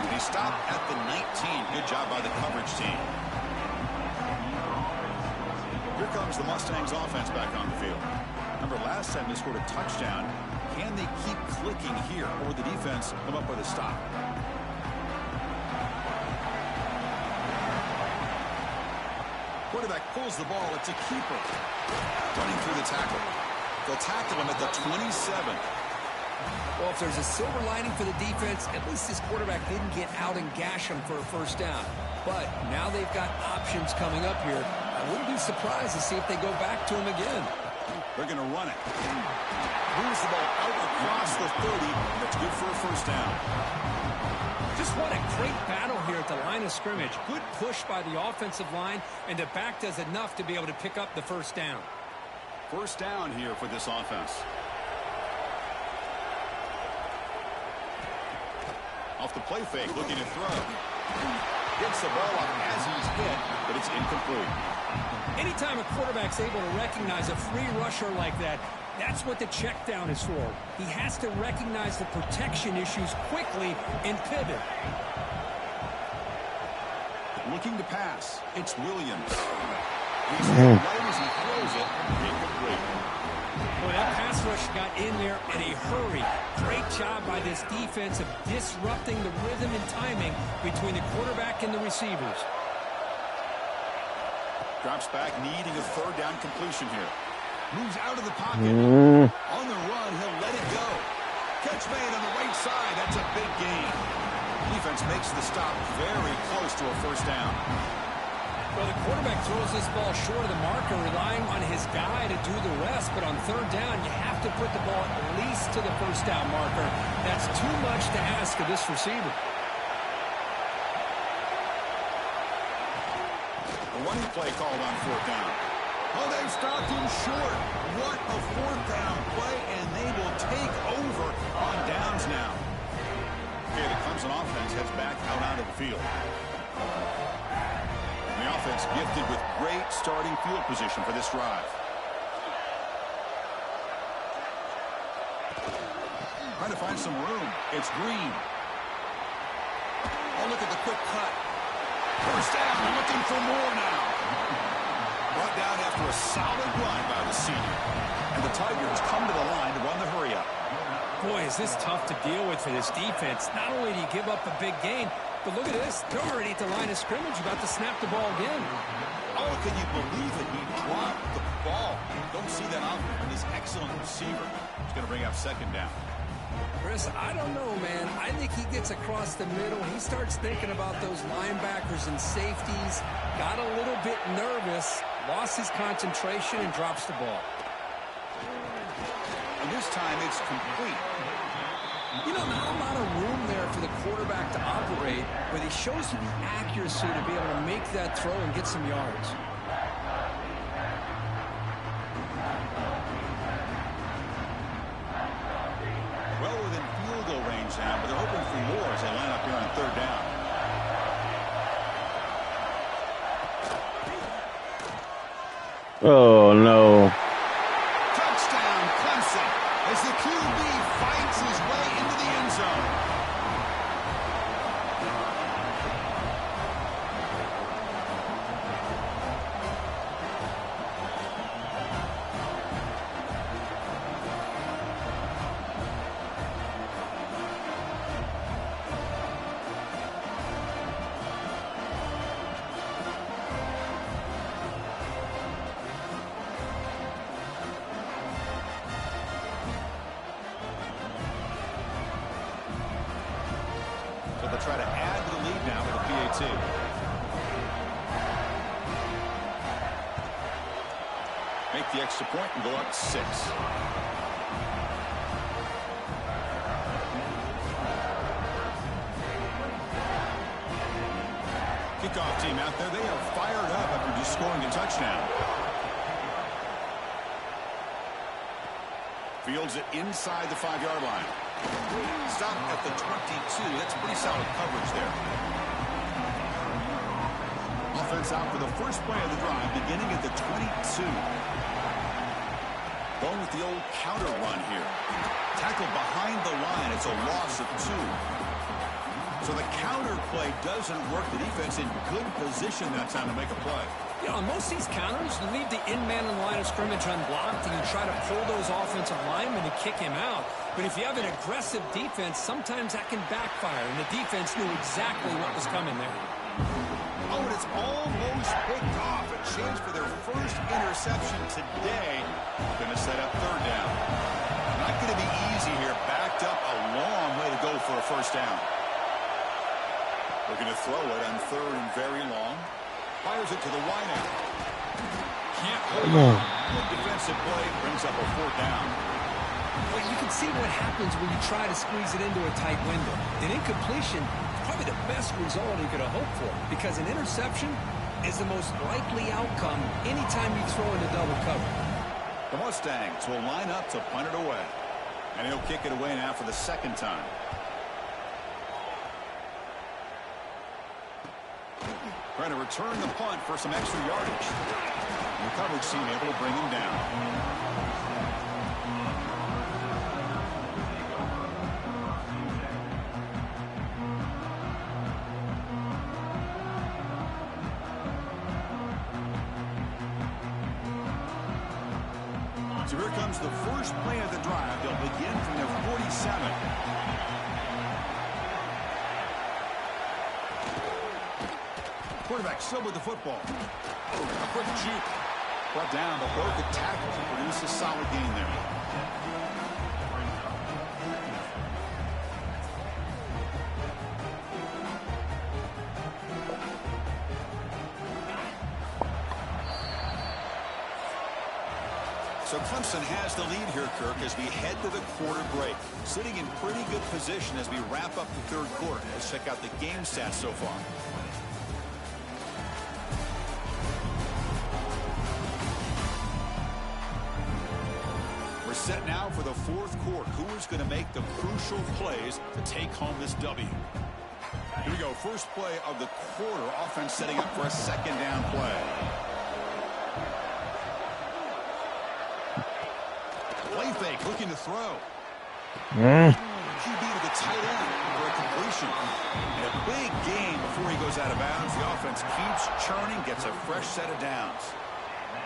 He stopped at the 19. Good job by the coverage team. Here comes the Mustangs offense back on the field. Remember, last time they scored a touchdown. Can they keep clicking here, or the defense come up with a stop? Quarterback pulls the ball. It's a keeper. Running through the tackle. They'll tackle him at the 27. Well, if there's a silver lining for the defense, at least this quarterback didn't get out and gash him for a first down. But now they've got options coming up here. I wouldn't be surprised to see if they go back to him again. They're going to run it. Moves the ball out across the 30. That's good for a first down. Just what a great battle here at the line of scrimmage. Good push by the offensive line, and the back does enough to be able to pick up the first down. First down here for this offense. Off the play fake, looking to throw. Gets the ball up as he's hit, but it's incomplete. Anytime a quarterback's able to recognize a free rusher like that, that's what the check down is for. He has to recognize the protection issues quickly and pivot. Looking to pass. It's Williams. He's hit right as he throws it. Incomplete. Well, that pass rush got in there in a hurry. Great job by this defense of disrupting the rhythm and timing between the quarterback and the receivers. Drops back, needing a third down completion here. Moves out of the pocket. On the run, he'll let it go. Catch made on the right side. That's a big gain. Defense makes the stop very close to a first down. Well, the quarterback throws this ball short of the marker, relying on his guy to do the rest. But on third down, you have to put the ball at least to the first down marker. That's too much to ask of this receiver. A running play called on fourth down. Oh, they've stopped him short. What a fourth down play, and they will take over on downs now. Okay, the Clemson offense heads back out onto the field. And the offense gifted with great starting field position for this drive. Trying to find some room. It's Green. Oh, look at the quick cut. First down, they're looking for more now. Brought down after a solid run by the senior. And the Tigers come to the line to run the hurry-up. Boy, is this tough to deal with for this defense. Not only do you give up a big gain, but look at this. They're already at the line of scrimmage, about to snap the ball again. Oh, can you believe it? He dropped the ball. Don't see that often from this excellent receiver. He's going to bring up second down. Chris, I don't know, man. I think he gets across the middle. He starts thinking about those linebackers and safeties. Got a little bit nervous, lost his concentration, and drops the ball. And this time it's complete. You know, not a lot of room there for the quarterback to operate, but he shows the accuracy to be able to make that throw and get some yards. Well within field goal range now, but they're hoping for more as they line up here on third down. Oh, no. Touchdown, Clemson, as the QB fights his way into the end zone. they'll try to add to the lead now with a PAT. Make the extra point and go up 6. Kickoff team out there. They are fired up after just scoring a touchdown. Fields it inside the 5-yard line. Stop at the 22. That's pretty solid coverage there. Offense out for the first play of the drive, beginning at the 22. Going with the old counter run here. Tackled behind the line. It's a loss of 2. So the counter play doesn't work. The defense in good position that time to make a play. You know, on most of these counters, you leave the in-man in the line of scrimmage unblocked, and you try to pull those offensive linemen to kick him out. But if you have an aggressive defense, sometimes that can backfire, and the defense knew exactly what was coming there. Oh, and it's almost picked off. A chance for their first interception today. Going to set up 3rd down. Not going to be easy here. Backed up a long way to go for a first down. We're going to throw it on 3rd and very long. Fires it to the wideout. Can't hold on. Good defensive play brings up a 4th down. Well, you can see what happens when you try to squeeze it into a tight window. An incompletion is probably the best result you could have hoped for, because an interception is the most likely outcome anytime you throw into double cover. The Mustangs will line up to punt it away. And he'll kick it away now for the 2nd time. Trying to return the punt for some extra yardage. The coverage team able to bring him down. So here comes the first play of the drive. They'll begin from their 47. Quarterback still with the football. A quick juke. Brought down, but broke the tackle to produce a solid gain there. So Clemson has the lead here, Kirk, as we head to the quarter break. Sitting in pretty good position as we wrap up the 3rd quarter. Let's check out the game stats so far. We're set now for the 4th quarter. Who is going to make the crucial plays to take home this W? Here we go. First play of the quarter. Offense setting up for a 2nd down play. Play fake, looking to throw. QB to the tight end for a completion. And a big gain before he goes out of bounds. The offense keeps churning, gets a fresh set of downs.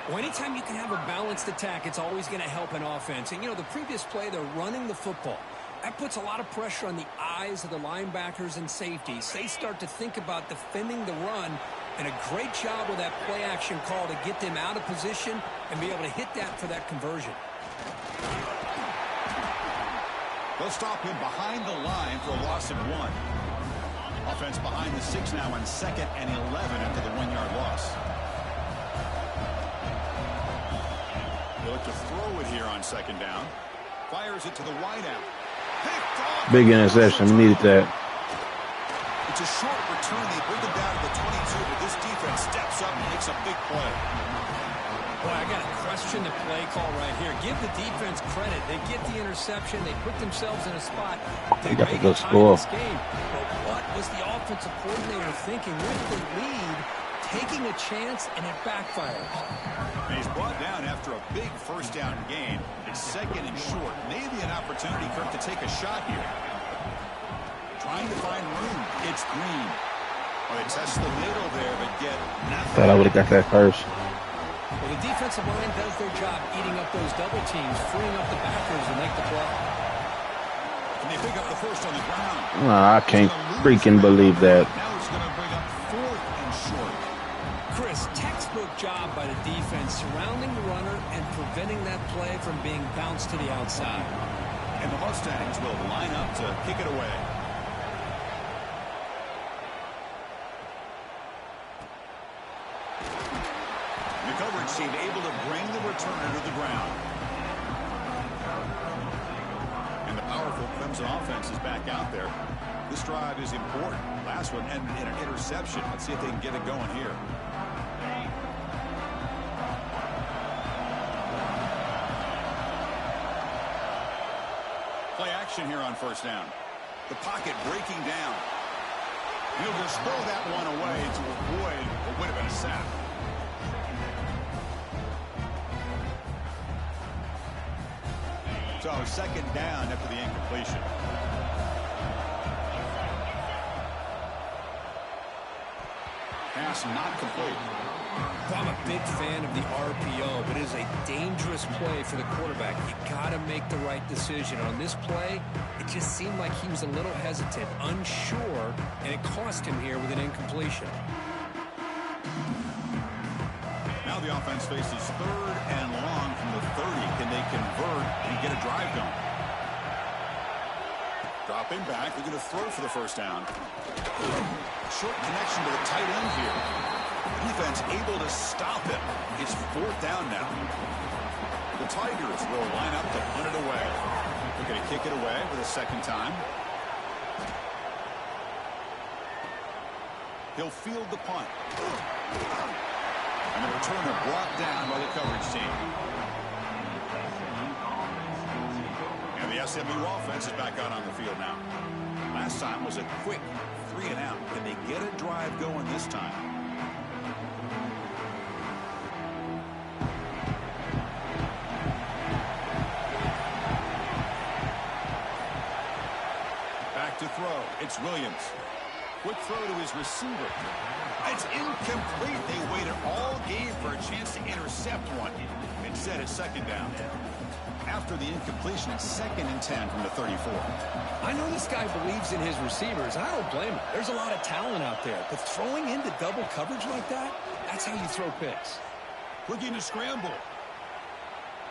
Well, anytime you can have a balanced attack, it's always going to help an offense. And, you know, the previous play, they're running the football. That puts a lot of pressure on the eyes of the linebackers and safeties. They start to think about defending the run, and a great job with that play-action call to get them out of position and be able to hit that for that conversion. They'll stop him behind the line for a loss of 1. Offense behind the 6 now on 2nd and 11 after the 1-yard loss. They look to throw it here on 2nd down. Fires it to the wideout. Picked off. Big interception. We needed that. It's a short return. They bring them down to the 22, but this defense steps up and makes a big play. Boy, I got to question the play call right here. Give the defense credit. They get the interception. They put themselves in a spot to got make a good score. this game. But what was the offensive coordinator thinking with the lead, taking a chance, and it backfires? And he's brought down after a big first down gain. It's 2nd and short. Maybe an opportunity for him to take a shot here. Trying to find room. It's Green. Well, they test the middle there, but get nothing. Thought I would have got that first. Well, the defensive line does their job eating up those double teams, freeing up the backers to make the play. And they pick up the first on the ground. I can't freaking believe that. Now it's going to bring up 4th and short. Chris, textbook job by the defense surrounding the runner and preventing that play from being bounced to the outside. And the Mustangs will line up to kick it away. yards. He's able to bring the returner to the ground. And the powerful Clemson offense is back out there. This drive is important. Last one ended in an interception. Let's see if they can get it going here. Play action here on first down. The pocket breaking down. He'll just throw that one away to avoid what would have been a sack. So second down after the incompletion. Pass not complete. I'm a big fan of the RPO, but it is a dangerous play for the quarterback. You got to make the right decision. On this play, it just seemed like he was a little hesitant, unsure, and it cost him here with an incompletion. Now the offense faces third and long from the 30. Can they convert and get a drive going? Dropping back. They're going to throw for the first down. Short connection to the tight end here. Defense able to stop him. It's fourth down now. The Tigers will line up to punt it away. They're going to kick it away for the second time. He'll field the punt. And the returner brought down by the coverage team. And the SMU offense is back out on the field now. Last time was a quick 3 and out. Can they get a drive going this time? Back to throw. It's Williams. Quick throw to his receiver. It's incomplete. They waited all game for a chance to intercept one. Instead, it's second down. After the incompletion, it's 2nd and 10 from the 34. I know this guy believes in his receivers. I don't blame him. There's a lot of talent out there. But throwing into double coverage like that, that's how you throw picks. Looking to scramble.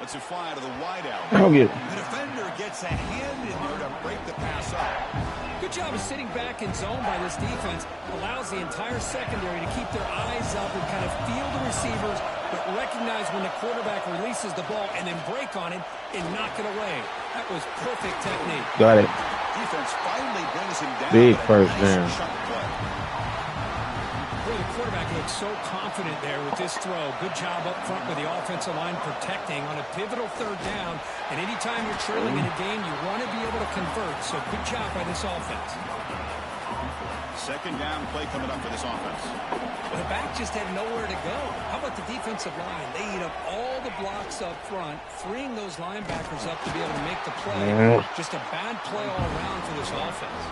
Lets it fly to the wideout. The defender gets a hand in there to break the pass up. Good job of sitting back in zone by this defense. Allows the entire secondary to keep their eyes up and kind of feel the receivers, but recognize when the quarterback releases the ball and then break on it and knock it away. That was perfect technique. Got it. Defense finally brings him down. Big first down. Boy, the quarterback looked so confident there with this throw. Good job up front with the offensive line protecting on a pivotal third down. And anytime you're trailing in a game, you want to be able to convert. So good job by this offense. Second down play coming up for this offense. The back just had nowhere to go. How about the defensive line? They eat up all the blocks up front, freeing those linebackers up to be able to make the play. Just a bad play all around for this offense.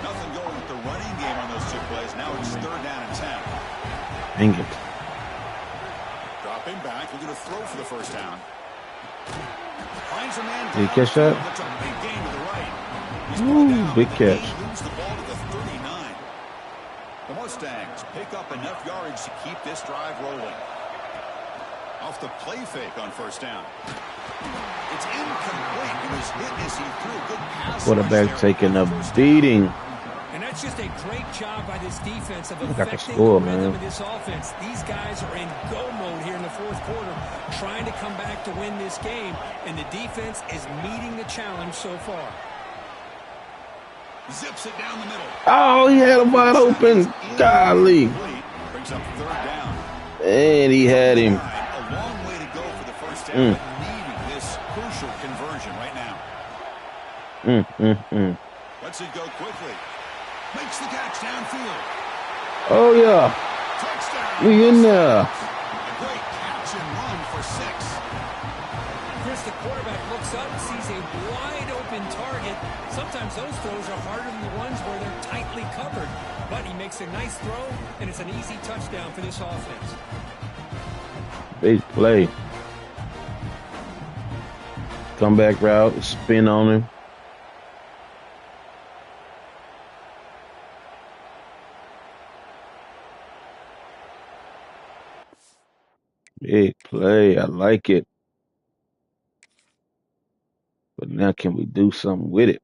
Nothing going with the running game on those two plays. Now it's third down and 10. Dang it. Dropping back. We're going to throw for the first down. Finds a man down. Did you catch that? That's a big gain to the right. Ooh, big catch. Moves the ball to the 39. The Mustangs pick up enough yardage to keep this drive rolling. Off the play fake on first down. It's incomplete. It was hit as he threw a good pass. Quarterback taking a beating. And that's just a great job by this defense of got the affecting score, the rhythm man. of this offense. These guys are in go mode here in the fourth quarter, trying to come back to win this game, and the defense is meeting the challenge so far. Zips it down the middle. Oh, he had him wide open. Golly. Brings up third down. And he had him. A long way to go for the first down, but needing this crucial conversion right now. Lets it go quickly. Makes the catch downfield. Oh, yeah. Touchdown. We in there. A great catch and run for 6. Chris, the quarterback looks up, sees a wide-open target. Sometimes those throws are harder than the ones where they're tightly covered. But he makes a nice throw, and it's an easy touchdown for this offense. Big play. Comeback route, spin on him. Big play. I like it. But now can we do something with it?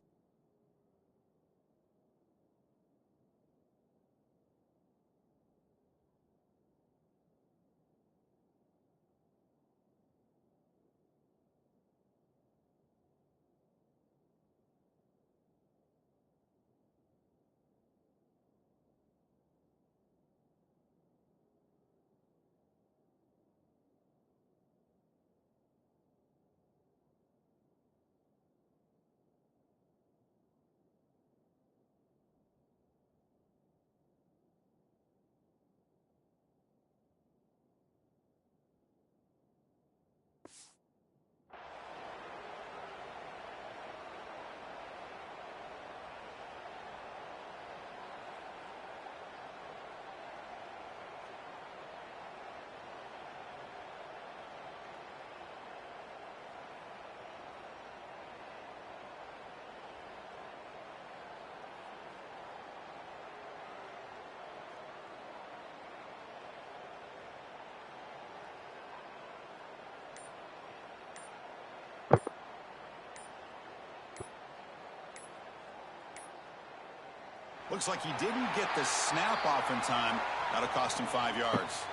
Looks like he didn't get the snap off in time. That'll cost him 5 yards.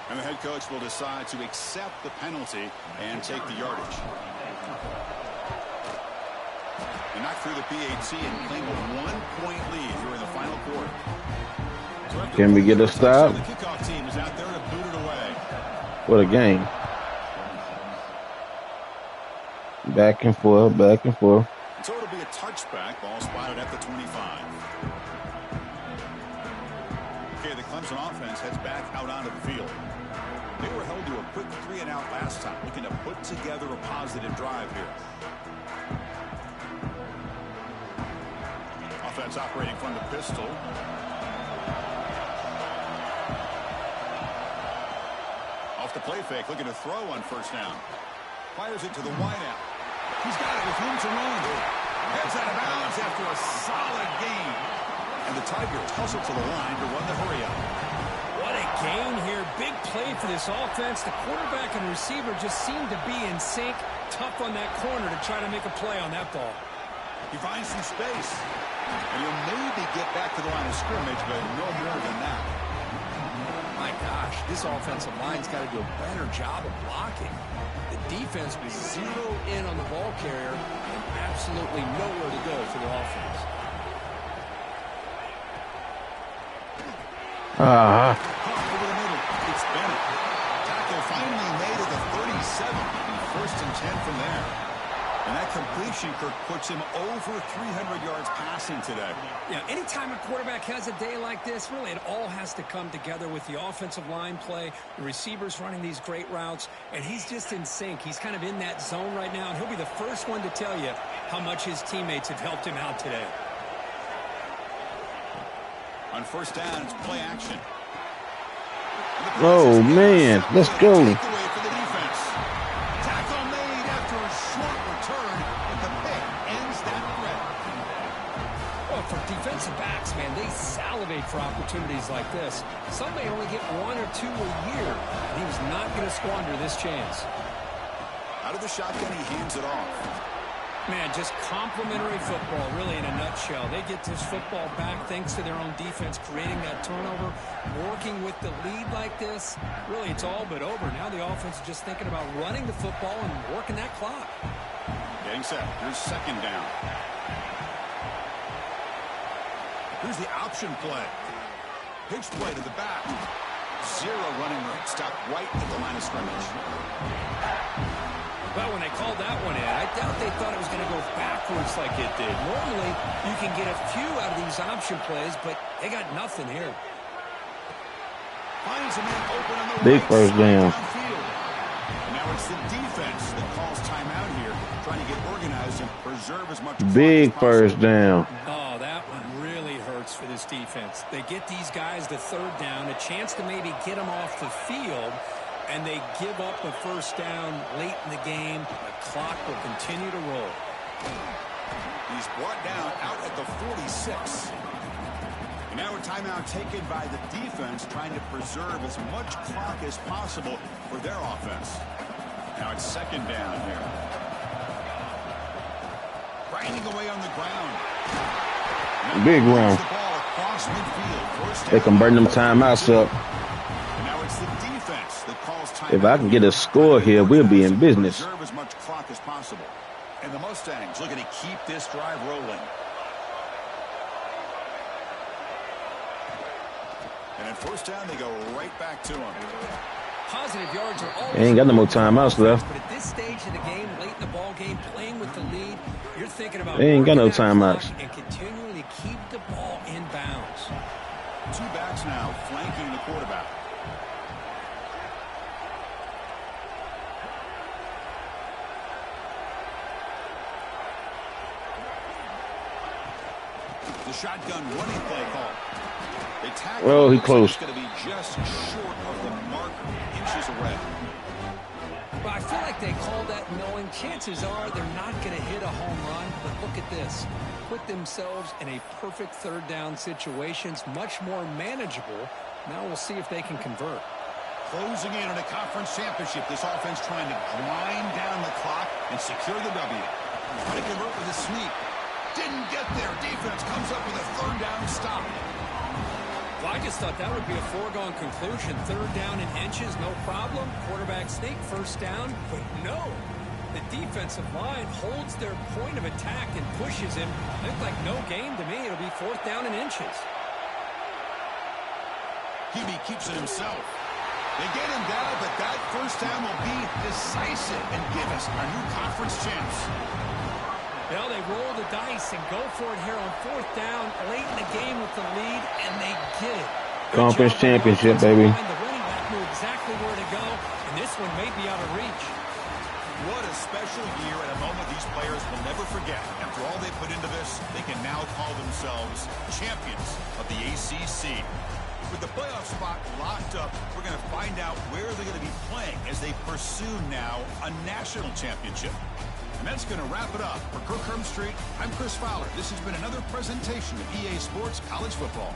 And the head coach will decide to accept the penalty and take the yardage. They knocked through the PAT and claim a 1-point lead here in the final quarter. So can we get a stop? The kickoff team is out there to boot it away. What a game. Back and forth, back and forth. So it'll be a touchback. Ball spotted at the 25. Okay, the Clemson offense heads back out onto the field. They were held to a quick 3-and-out last time, looking to put together a positive drive here. Offense operating from the pistol. Off the play fake, looking to throw on first down. Fires it to the wideout. He's got it with room to run. Heads out of bounds after a solid gain. And the Tigers hustle to the line to run the hurry up. What a gain here. Big play for this offense. The quarterback and receiver just seem to be in sync. Tough on that corner to try to make a play on that ball. He finds some space. And he'll maybe get back to the line of scrimmage, but no more than that. My gosh, this offensive line's got to do a better job of blocking. The defense was zeroed in on the ball carrier and absolutely nowhere to go for the offense. Over the middle, it's Bennett. Tackle finally made at the 37. First and 10 from there. And that completion, Kirk, puts him over 300 yards passing today. Yeah, anytime a quarterback has a day like this, really it all has to come together with the offensive line play, the receivers running these great routes, and he's just in sync. He's kind of in that zone right now, and he'll be the first one to tell you how much his teammates have helped him out today. On first down, it's play action. Oh, man. Let's go. Takeaway for the defense. Tackle made after a short return, but the pick ends that threat. Well, for defensive backs, man, they salivate for opportunities like this. Some may only get 1 or 2 a year, and he was not going to squander this chance. Out of the shotgun, he hands it off. Man, just complimentary football, really, in a nutshell. They get this football back thanks to their own defense, creating that turnover, working with the lead like this. Really, it's all but over. Now the offense is just thinking about running the football and working that clock. Getting set. Here's second down. Here's the option play. Pitch play to the back. Zero running room. Stopped right at the line of scrimmage. Well, when they called that one in, I doubt they thought it was going to go backwards like it did. Normally, you can get a few out of these option plays, but they got nothing here. Finds a man open on the Big right first down. downfield. And now it's the defense that calls timeout here, trying to get organized and preserve as much. Big first down. Oh, that one really hurts for this defense. They get these guys to third down, a chance to maybe get them off the field, and they give up a first down late in the game. The clock will continue to roll. He's brought down out at the 46. And now a timeout taken by the defense, trying to preserve as much clock as possible for their offense. Now it's second down here. Grinding away on the ground. Big run. The ball across midfield. First They down. can burn them timeouts up. And now it's the defense that calls timeout. If I can get a score here, we'll be in business. Preserve as much clock as possible. And the Mustangs looking to keep this drive rolling. And at first down, they go right back to him. Positive yards are always... They ain't got no more timeouts left. But at this stage of the game, late in the ball game, playing with the lead, you're thinking about... They ain't got no working that timeouts. clock and continuing to keep the ball in bounds. Two backs now flanking the quarterback. The shotgun running play call. They tackle. Well, he close. It's going to be just short of the marker, inches away. But I feel like they called that knowing chances are they're not going to hit a home run. But look at this. Put themselves in a perfect third down situation. It's much more manageable. Now we'll see if they can convert. Closing in on a conference championship, this offense trying to grind down the clock and secure the W. Trying to convert with a sweep. Didn't get there. Defense comes up with a third down stop. Well, I just thought that would be a foregone conclusion. Third down in inches, no problem. Quarterback sneak, first down. But no, the defensive line holds their point of attack and pushes him. Looked like no gain to me. It'll be fourth down in inches. Hebe keeps it himself. They get him down, but that first down will be decisive and give us our new conference champs. Well, they roll the dice and go for it here on fourth down late in the game with the lead, and they get it. Conference championship, baby. The running back knew exactly where to go, and this one may be out of reach. What a special year and a moment these players will never forget. After all they put into this, they can now call themselves champions of the ACC. With the playoff spot locked up, we're going to find out where they're going to be playing as they pursue now a national championship. And that's going to wrap it up. For Kirk Street, I'm Chris Fowler. This has been another presentation of EA Sports College Football.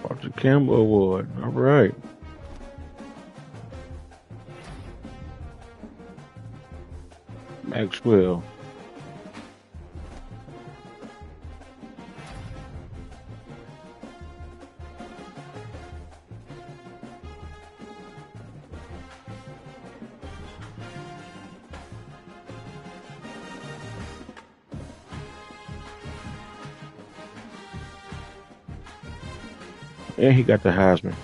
Walter Campbell Award. All right. Maxwell. And he got the Heisman.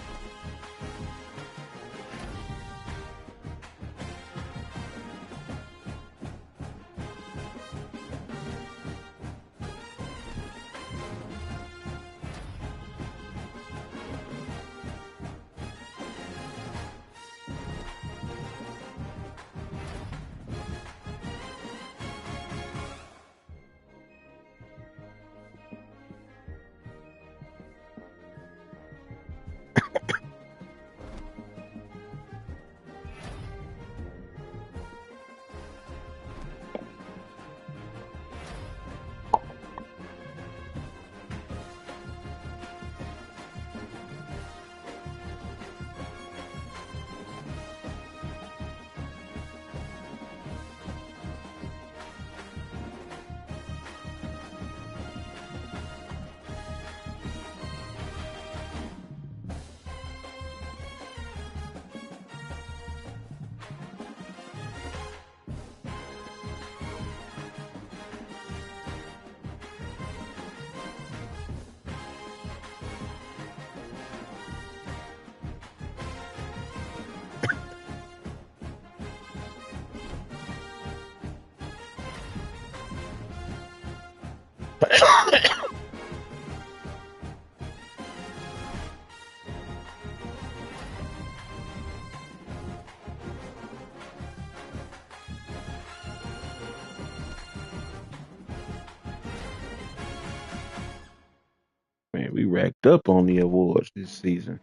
Man, we racked up on the awards this season.